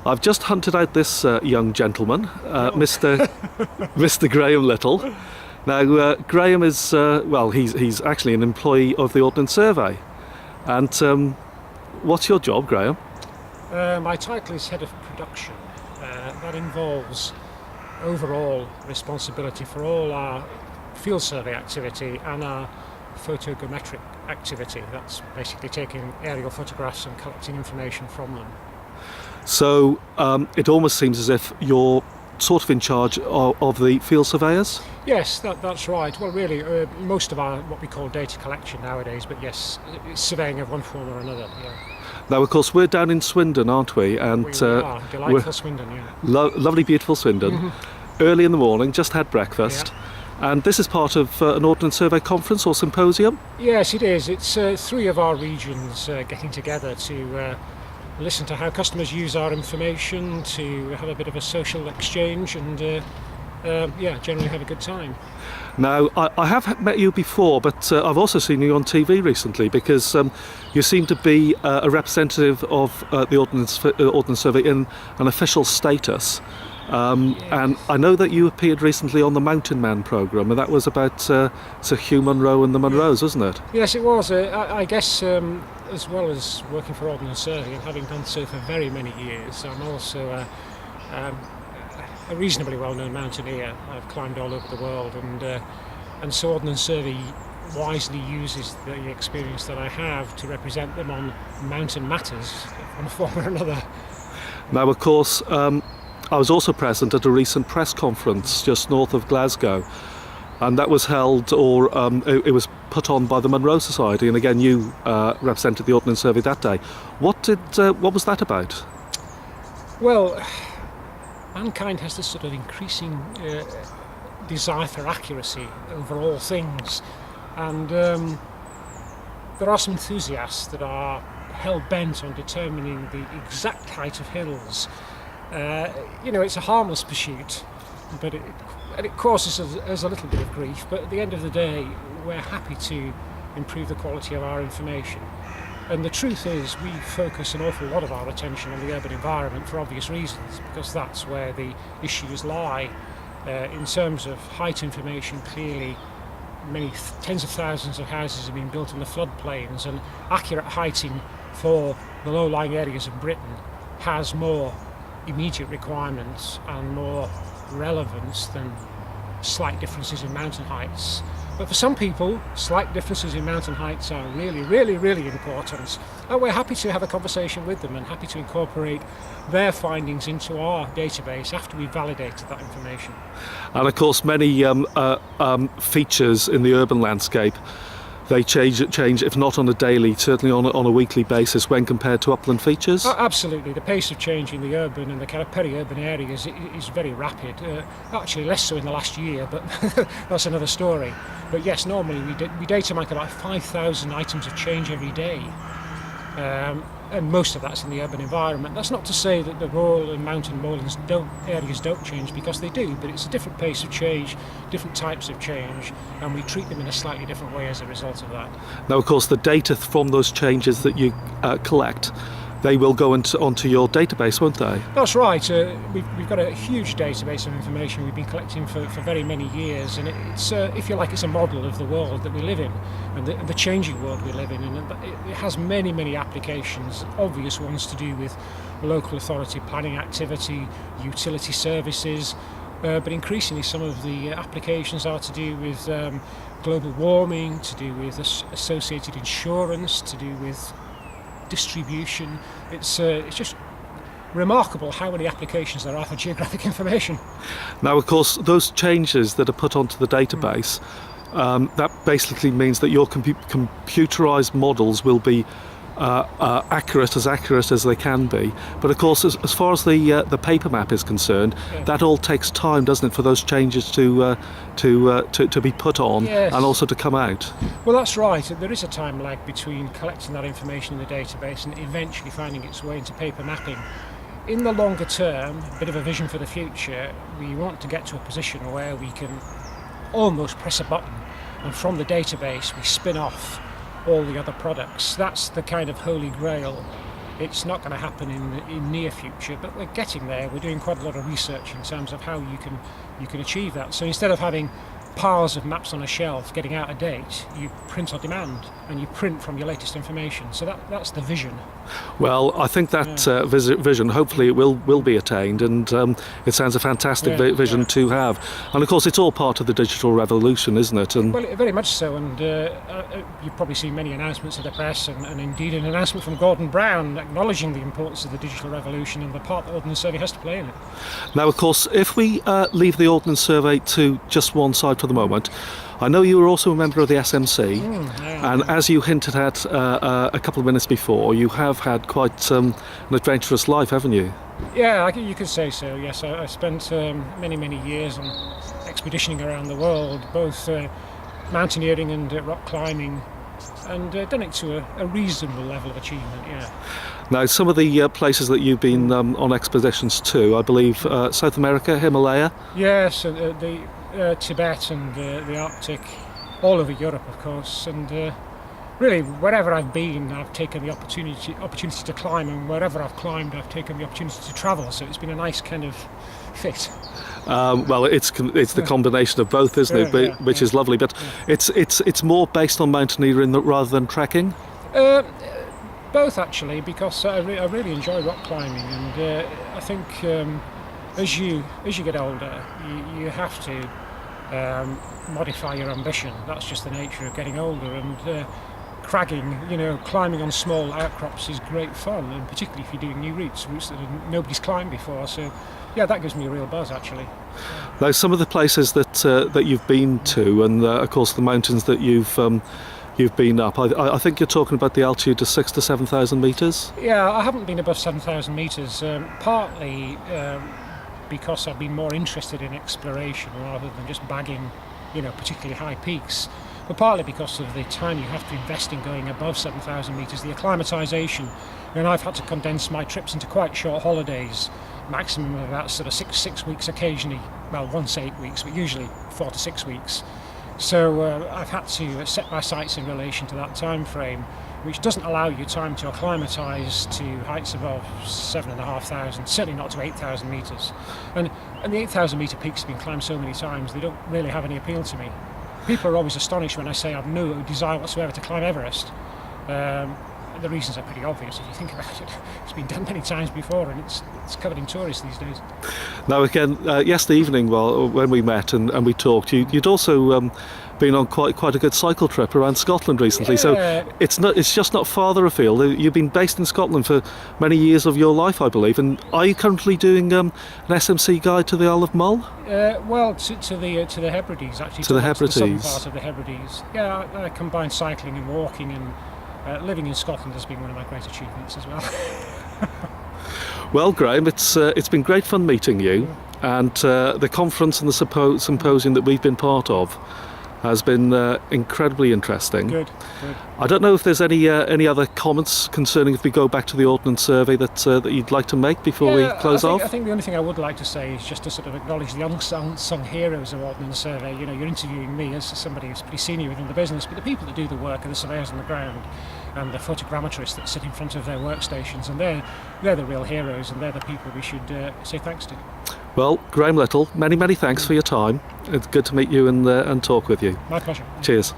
I've just hunted out this young gentleman, Mr. Graham Little. Now, Graham is, he's actually an employee of the Ordnance Survey. And what's your job, Graham? My title is Head of Production. That involves overall responsibility for all our field survey activity and our photogrammetric activity. That's basically taking aerial photographs and collecting information from them. So it almost seems as if you're sort of in charge of the field surveyors? Yes, that's right. Well, really, most of our what we call data collection nowadays, but yes, it's surveying of one form or another. Yeah. Now, of course, we're down in Swindon, aren't we? And we are. Delightful Swindon, yeah. Lovely, beautiful Swindon. Early in the morning, just had breakfast. Yeah. And this is part of an Ordnance Survey conference or symposium? Yes, it is. It's three of our regions getting together to listen to how customers use our information, to have a bit of a social exchange and generally have a good time. Now, I have met you before, but I've also seen you on TV recently because you seem to be a representative of the Ordnance Survey in an official status. Yes. And I know that you appeared recently on the Mountain Man programme, and that was about Sir Hugh Munro and the Munros, wasn't it? Yes, it was. I guess as well as working for Ordnance Survey and having done so for very many years, I'm also a reasonably well-known mountaineer. I've climbed all over the world, and so Ordnance Survey wisely uses the experience that I have to represent them on mountain matters, in one form or another. Now, of course, I was also present at a recent press conference just north of Glasgow, and that was held, it was put on by the Munro Society, and again you represented the Ordnance Survey that day. What was that about? Well, mankind has this sort of increasing desire for accuracy over all things, and there are some enthusiasts that are hell-bent on determining the exact height of hills. It's a harmless pursuit, but it causes us a little bit of grief, but at the end of the day we're happy to improve the quality of our information. And the truth is, we focus an awful lot of our attention on the urban environment for obvious reasons, because that's where the issues lie. In terms of height information, clearly many tens of thousands of houses have been built in the floodplains, and accurate heighting for the low-lying areas of Britain has more immediate requirements and more relevance than slight differences in mountain heights. But for some people, slight differences in mountain heights are really, really, really important. And we're happy to have a conversation with them and happy to incorporate their findings into our database after we've validated that information. And of course, many features in the urban landscape, they change, if not on a daily, certainly on a weekly basis when compared to upland features? Absolutely. The pace of change in the urban and the kind of peri-urban areas is very rapid. Actually less so in the last year, but that's another story. But yes, normally we datamike about 5,000 items of change every day. And most of that's in the urban environment. That's not to say that the rural and mountain moorlands areas don't change, because they do, but it's a different pace of change, different types of change, and we treat them in a slightly different way as a result of that. Now, of course, the data from those changes that you collect, they will go onto your database, won't they? That's right. We've got a huge database of information we've been collecting for very many years, and it's, if you like, it's a model of the world that we live in, and the changing world we live in, and it has many, many applications, obvious ones to do with local authority planning activity, utility services, but increasingly some of the applications are to do with global warming, to do with associated insurance, to do with distribution. It's just remarkable how many applications there are for geographic information. Now, of course, those changes that are put onto the database, that basically means that your computerized models will be accurate as they can be. But of course, as far as the paper map is concerned, that all takes time, doesn't it, for those changes to be put on, yes, and also to come out? Well, that's right. There is a time lag between collecting that information in the database and eventually finding its way into paper mapping. In the longer term, a bit of a vision for the future, we want to get to a position where we can almost press a button, and from the database we spin off all the other products. That's the kind of holy grail It's not going to happen in near future, but we're getting there. We're doing quite a lot of research in terms of how you can achieve that. So instead of having piles of maps on a shelf getting out of date, you print on demand and you print from your latest information. So that's the vision. Well, I think that vision, hopefully it will be attained, and it sounds a fantastic vision to have. And of course it's all part of the digital revolution, isn't it? And well, very much so, and you've probably seen many announcements in the press, and indeed an announcement from Gordon Brown acknowledging the importance of the digital revolution and the part the Ordnance Survey has to play in it. now, of course, if we leave the Ordnance Survey to just one side for the moment, I know you were also a member of the SMC, and as you hinted at a couple of minutes before, you have had quite an adventurous life, haven't you? Yeah, you could say so, yes. I spent many years on expeditioning around the world, both mountaineering and rock climbing, and done it to a reasonable level of achievement, yeah. Now, some of the places that you've been on expeditions to, I believe, South America, Himalaya? Yes, the Tibet and the Arctic, all over Europe, of course, and really, wherever I've been, I've taken the opportunity to climb, and wherever I've climbed, I've taken the opportunity to travel. So it's been a nice kind of fit. Well, it's the combination of both, isn't it? Which is lovely. But it's more based on mountaineering rather than trekking. Both actually, because I really enjoy rock climbing, and I think as you get older, you have to modify your ambition. That's just the nature of getting older, and cragging, climbing on small outcrops is great fun, and particularly if you're doing new routes that nobody's climbed before. So, yeah, that gives me a real buzz actually. Now, some of the places that you've been to, and of course the mountains that you've been up, I think you're talking about the altitude of 6,000 to 7,000 metres. Yeah, I haven't been above 7,000 metres, partly because I've been more interested in exploration rather than just bagging, particularly high peaks. But partly because of the time you have to invest in going above 7,000 metres, the acclimatisation, and I've had to condense my trips into quite short holidays, maximum of about sort of six weeks occasionally, well, once 8 weeks, but usually 4 to 6 weeks. So I've had to set my sights in relation to that time frame, which doesn't allow you time to acclimatise to heights above 7,500, certainly not to 8,000 metres. And the 8,000 metre peaks have been climbed so many times, they don't really have any appeal to me. People are always astonished when I say I've no desire whatsoever to climb Everest. The reasons are pretty obvious if you think about it. It's been done many times before, and it's covered in tourists these days. Now, again, yesterday evening, when we met and we talked, you'd also been on quite a good cycle trip around Scotland recently. Yeah. So it's just not farther afield. You've been based in Scotland for many years of your life, I believe. And are you currently doing an SMC guide to the Isle of Mull? Well, to the Hebrides actually. To the Hebrides. The southern part of the Hebrides. Yeah, I combine cycling and walking, and living in Scotland has been one of my great achievements as well. Well, Graham, it's been great fun meeting you, and the conference and the symposium that we've been part of has been incredibly interesting. Good. I don't know if there's any other comments concerning if we go back to the Ordnance Survey that you'd like to make before we close off? I think the only thing I would like to say is just to sort of acknowledge the unsung heroes of Ordnance Survey. You're interviewing me as somebody who's pretty senior within the business, but the people that do the work are the surveyors on the ground and the photogrammetrists that sit in front of their workstations, and they're the real heroes, and they're the people we should say thanks to. Well, Graham Little, many thanks for your time. It's good to meet you and talk with you. My pleasure. Cheers.